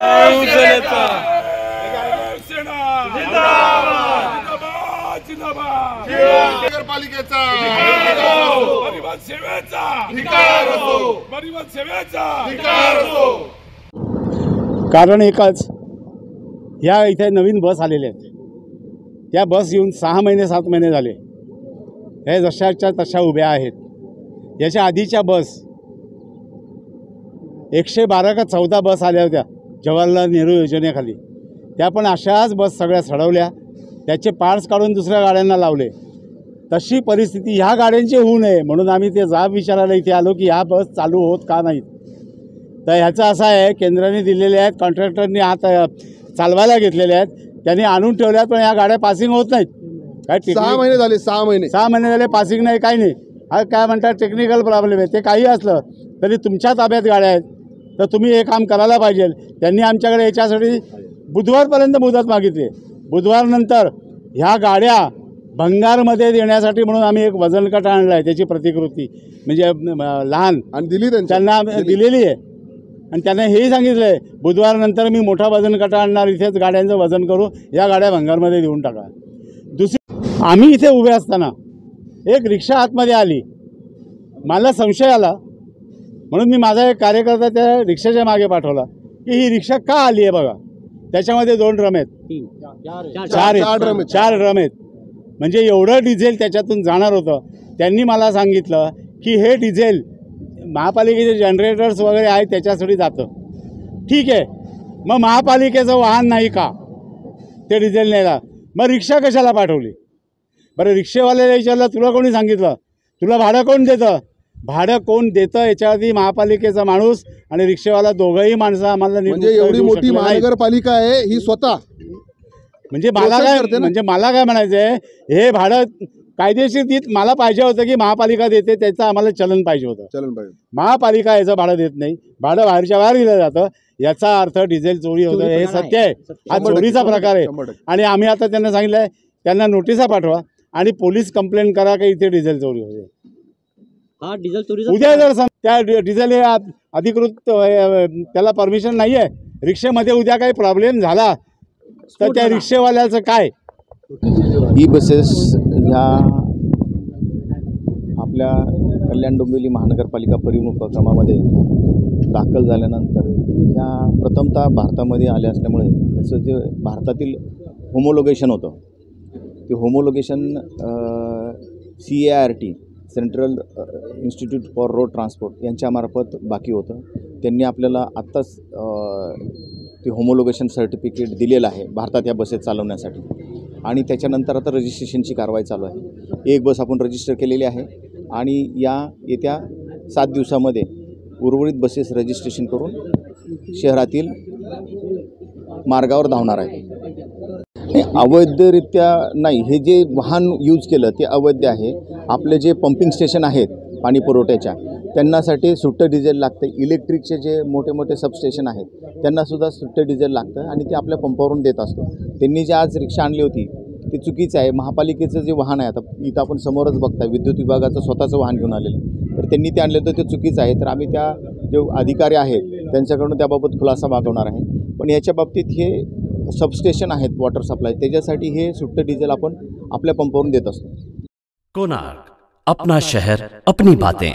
शिवसेनेचा नगरपालिकेचा कारण एकच, ह्या इथे नवीन बस आलेल्या आहेत. त्या बस येऊन 6 महिने 7 महिने झाले. हे जशाच्या तशा उभ्या आहेत. याच्या आधीच्या बस 112 का 14 बस आल्या होत्या जवाहरलाल नेहरू योजनेखाली. त्या पण अशाच बस सगळ्या सडवल्या, त्याचे पार्ट्स काढून दुसऱ्या गाड्यांना लावले. तशी परिस्थिती ह्या गाड्यांची होऊ नये म्हणून आम्ही ते जाब विचारायला इथे आलो की ह्या बस चालू होत का नाहीत. तर ह्याचं असं आहे, केंद्राने दिलेले आहेत, कॉन्ट्रॅक्टरनी हात चालवायला घेतलेले आहेत, त्यांनी आणून ठेवल्यात, पण ह्या गाड्या पासिंग होत नाहीत. काय 6 महिने झाले, 6 महिने झाले पासिंग नाही, काही नाही. हा काय म्हणतात टेक्निकल प्रॉब्लेम आहे. ते काही असलं तरी तुमच्या ताब्यात गाड्या आहेत, तर तुम्ही हे काम करायला पाहिजे. त्यांनी आमच्याकडे याच्यासाठी बुधवारपर्यंत मुदत मागितली. बुधवारनंतर ह्या गाड्या भंगारमध्ये देण्यासाठी म्हणून आम्ही एक वजनकाटा आणला आहे, त्याची प्रतिकृती म्हणजे लहान आणि दिली त्यांना दिलेली आहे. आणि त्यांना हेही सांगितलं आहे, बुधवारनंतर मी मोठा वजनकाटा आणणार, इथेच गाड्यांचं वजन करू, या गाड्या भंगारमध्ये देऊन टाका. दुसरी, आम्ही इथे उभे असताना एक रिक्षा आतमध्ये आली. मला संशय आला म्हणून मी माझा एक कार्यकर्ता त्या रिक्षाच्या मागे पाठवला की ही रिक्षा का आली आहे बघा. त्याच्यामध्ये 2 ड्रम आहेत, 4 ड्रम आहेत. म्हणजे एवढं डिझेल त्याच्यातून जाणार होतं. त्यांनी मला सांगितलं की हे डिझेल महापालिकेचे जनरेटर्स वगैरे आहेत त्याच्यासाठी जातं. ठीक आहे, मग महापालिकेचं वाहन नाही का ते डिझेल न्यायला, मग रिक्षा कशाला पाठवली बरं. रिक्षेवाल्याला विचारलं तुला कोणी सांगितलं, तुला भाडं कोण देतं, भाडं कोण देतं याच्याआधी महापालिकेचा माणूस आणि रिक्षेवाला दोघंही माणसं आम्हाला. म्हणजे एवढी मोठी महानगरपालिका आहे ही स्वतः. म्हणजे मला काय म्हणायचं आहे, हे भाडं कायदेशीर देत मला पाहिजे होतं की महापालिका देते त्याचं आम्हाला चलन पाहिजे होतं. महापालिका याचं भाडं देत नाही, भाडं बाहेरच्या बाहेर दिलं जातं. याचा अर्थ डिझेल चोरी होतं, हे सत्य आहे. हा चोरीचा प्रकार आहे. आणि आम्ही आता त्यांना सांगितलं आहे, त्यांना नोटिसा पाठवा आणि पोलीस कंप्लेंट करा की इथे डिझेल चोरी होते. हा डिझेल चोरी उद्या जर त्या डिझेल हे अधिकृत त्याला परमिशन नाही आहे, रिक्षेमध्ये उद्या काही प्रॉब्लेम झाला तर त्या रिक्षेवाल्याचं काय. ई बसेस ह्या आपल्या कल्याण डोंबिवली महानगरपालिका परिवहन उपक्रमामध्ये दाखल झाल्यानंतर ह्या प्रथमतः भारतामध्ये आल्या असल्यामुळे याचं जे भारतातील होमोलोगेशन होतं ते homologation CART central institute for road transport यांच्यामार्फत बाकी होतं. त्यांनी आपल्याला आत्ताच ते होमोलोगेशन सर्टिफिकेट दिलेलं आहे भारतात ह्या बसेस चालवण्यासाठी. आणि त्याच्यानंतर आता रजिस्ट्रेशनची कारवाई चालू आहे. एक बस आपण रजिस्टर केलेली आहे आणि या येत्या 7 दिवसामध्ये उर्वरित बसेस रजिस्ट्रेशन करून शहरातील मार्गावर धावणार आहे. अवैधरित्या नाही, हे जे वाहन यूज केलं ते अवैध आहे. आपले जे पंपिंग स्टेशन आहेत पाणी पुरवठ्याच्या त्यांनासाठी सुट्टं डिझेल लागतं. इलेक्ट्रिकचे जे मोठे मोठे सबस्टेशन आहेत त्यांनासुद्धा सुट्टं डिझेल लागतं आणि ते आपल्या पंपावरून देत असतो. त्यांनी जे आज रिक्षा आणली होती ते चुकीचं आहे. महापालिकेचं जे वाहन आहे, आता इथं आपण समोरच बघताय विद्युत विभागाचं स्वतःचं वाहन घेऊन आलेलं, तर त्यांनी ते आणलं तर ते चुकीचं आहे. तर आम्ही त्या जे अधिकारी आहेत त्यांच्याकडून त्याबाबत खुलासा मागवणार आहे. पण याच्या बाबतीत हे सबस्टेशन आहेत वॉटर सप्लाय, त्याच्यासाठी हे सुट्टं डिझेल आपण आपल्या पंपावरून देत असतो. कोणार्क, अपना शहर अपनी बातें.